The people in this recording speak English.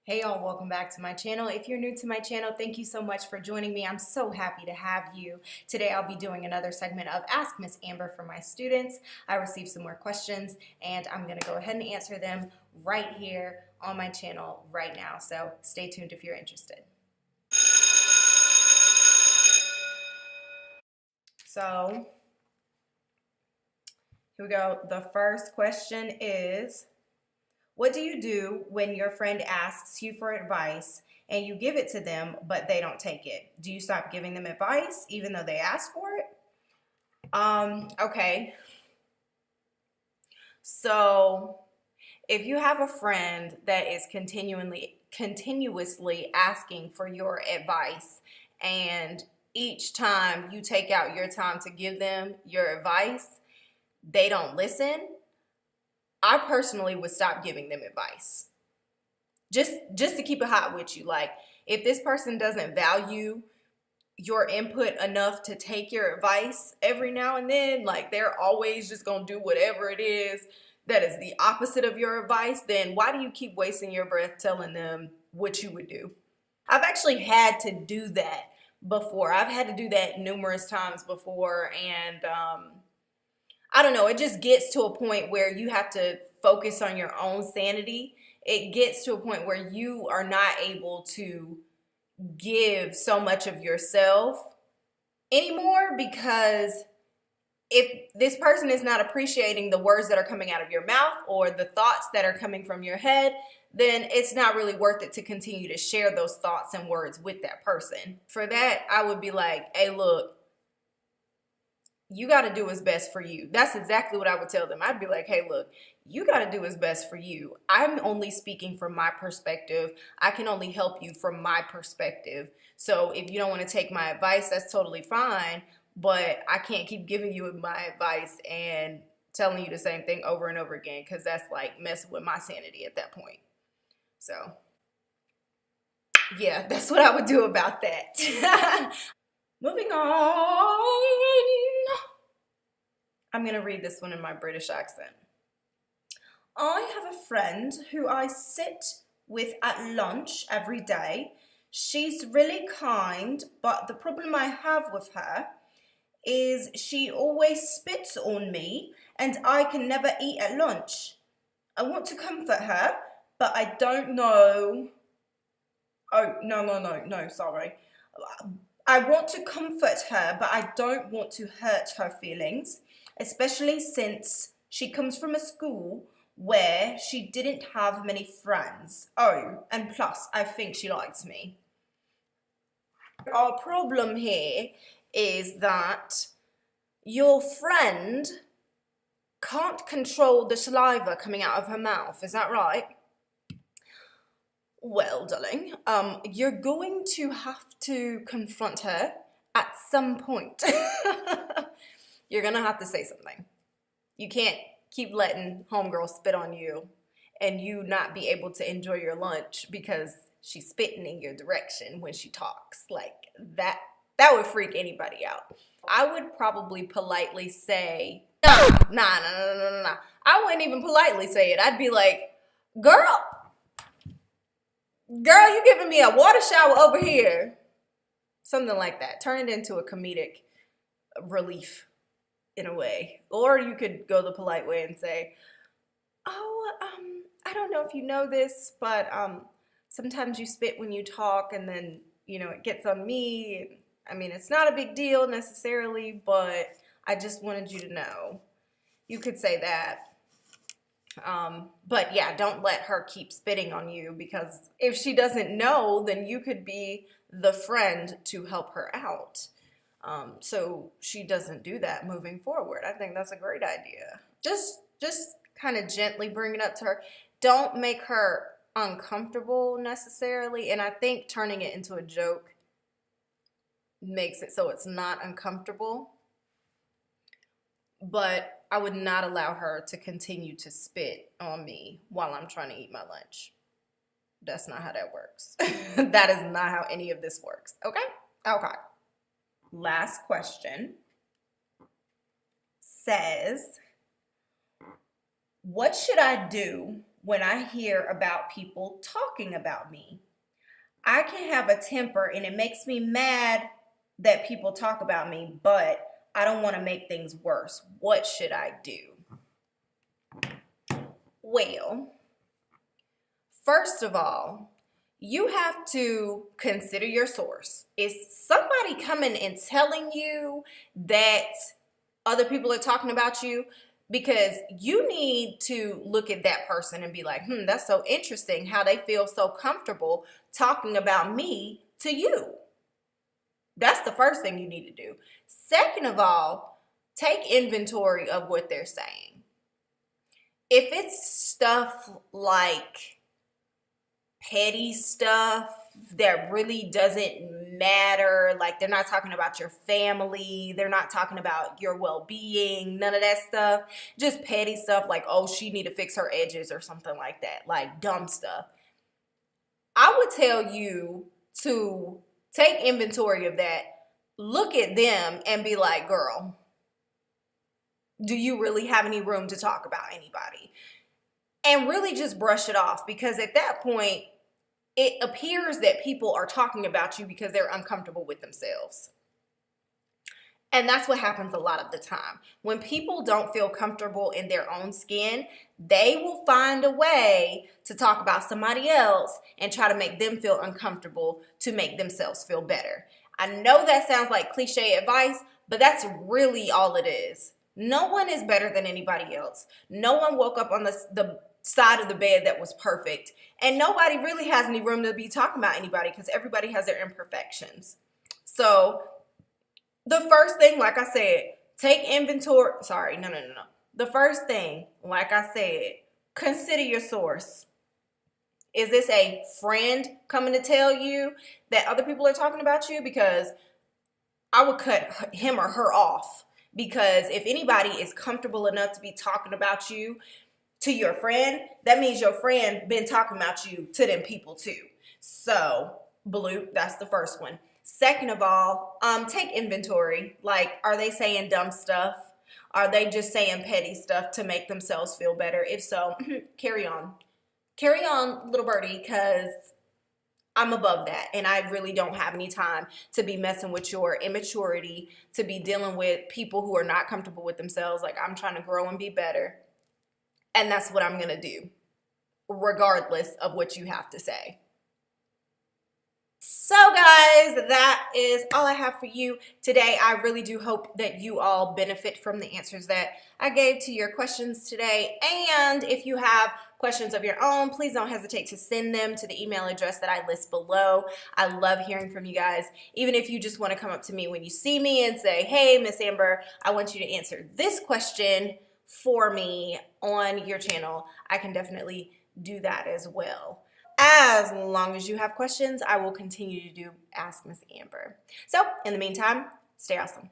Hey y'all, welcome back to my channel. If you're new to my channel, thank you so much for joining me. I'm so happy to have you. Today I'll be doing another segment of Ask Miss Amber for my students. I received some more questions and I'm gonna go ahead and answer them right here on my channel right now. So stay tuned if you're interested. So here we go. The first question is, what do you do when your friend asks you for advice and you give it to them, but they don't take it? Do you stop giving them advice even though they ask for it? Okay. So if you have a friend that is continuously asking for your advice, and each time you take out your time to give them your advice, they don't listen, I personally would stop giving them advice. Just to keep it hot with you. Like, if this person doesn't value your input enough to take your advice every now and then, like they're always just gonna do whatever it is that is the opposite of your advice, then why do you keep wasting your breath telling them what you would do? I've actually had to do that before. I've had to do that numerous times before, and I don't know, it just gets to a point where you have to focus on your own sanity. It gets to a point where you are not able to give so much of yourself anymore, because if this person is not appreciating the words that are coming out of your mouth or the thoughts that are coming from your head, then it's not really worth it to continue to share those thoughts and words with that person. For that, I would be like, hey, look, you got to do what's best for you. That's exactly what I would tell them. I'd be like, hey, look, you got to do what's best for you. I'm only speaking from my perspective. I can only help you from my perspective. So if you don't want to take my advice, that's totally fine. But I can't keep giving you my advice and telling you the same thing over and over again, because that's like messing with my sanity at that point. So yeah, that's what I would do about that. Moving on. I'm going to read this one in my British accent. I have a friend who I sit with at lunch every day. She's really kind, but the problem I have with her is she always spits on me and I can never eat at lunch. I want to comfort her, but I don't know. Oh, no, sorry. I want to comfort her, but I don't want to hurt her feelings, especially since she comes from a school where she didn't have many friends. Oh, and plus, I think she likes me. Our problem here is that your friend can't control the saliva coming out of her mouth. Is that right? Well, darling, you're going to have to confront her at some point. You're gonna have to say something. You can't keep letting homegirl spit on you and you not be able to enjoy your lunch because she's spitting in your direction when she talks. Like that would freak anybody out. I would probably politely say, nah. I wouldn't even politely say it. I'd be like, girl, you giving me a water shower over here. Something like that. Turn it into a comedic relief in a way. Or you could go the polite way and say, oh, I don't know if you know this, but sometimes you spit when you talk and then, it gets on me. I mean, it's not a big deal necessarily, but I just wanted you to know. You could say that. But yeah, don't let her keep spitting on you, because if she doesn't know, then you could be the friend to help her out. So she doesn't do that moving forward. I think that's a great idea. Just kind of gently bring it up to her. Don't make her uncomfortable necessarily. And I think turning it into a joke makes it so it's not uncomfortable. But I would not allow her to continue to spit on me while I'm trying to eat my lunch. That's not how that works. That is not how any of this works. Okay? Okay. Last question says, what should I do when I hear about people talking about me. I can have a temper and it makes me mad that people talk about me, but I don't want to make things worse. What should I do? Well, first of all, you have to consider your source. Is somebody coming and telling you that other people are talking about you? Because you need to look at that person and be like, that's so interesting how they feel so comfortable talking about me to you. That's the first thing you need to do. Second of all, take inventory of what they're saying. If it's stuff like petty stuff that really doesn't matter, like they're not talking about your family, they're not talking about your well-being, none of that stuff, just petty stuff like, oh, she need to fix her edges or something like that, like dumb stuff, I would tell you to take inventory of that, look at them and be like, girl, do you really have any room to talk about anybody? And really just brush it off, because at that point, it appears that people are talking about you because they're uncomfortable with themselves. And that's what happens a lot of the time. When people don't feel comfortable in their own skin, they will find a way to talk about somebody else and try to make them feel uncomfortable to make themselves feel better. I know that sounds like cliche advice, but that's really all it is. No one is better than anybody else. No one woke up on the side of the bed that was perfect. And nobody really has any room to be talking about anybody, because everybody has their imperfections. So the first thing, like I said, take inventory. Sorry, no. The first thing, like I said, consider your source. Is this a friend coming to tell you that other people are talking about you? Because I would cut him or her off. Because if anybody is comfortable enough to be talking about you to your friend, that means your friend been talking about you to them people too. So, bloop, that's the first one. Second of all, take inventory. Like, are they saying dumb stuff? Are they just saying petty stuff to make themselves feel better? If so, carry on. Carry on, little birdie, because I'm above that, and I really don't have any time to be messing with your immaturity, to be dealing with people who are not comfortable with themselves. Like, I'm trying to grow and be better, and that's what I'm going to do, regardless of what you have to say. So guys, that is all I have for you today. I really do hope that you all benefit from the answers that I gave to your questions today. And if you have questions of your own, please don't hesitate to send them to the email address that I list below. I love hearing from you guys. Even if you just want to come up to me when you see me and say, hey, Miss Amber, I want you to answer this question for me on your channel, I can definitely do that as well. As long as you have questions, I will continue to do Ask Miss Amber. So, in the meantime, stay awesome.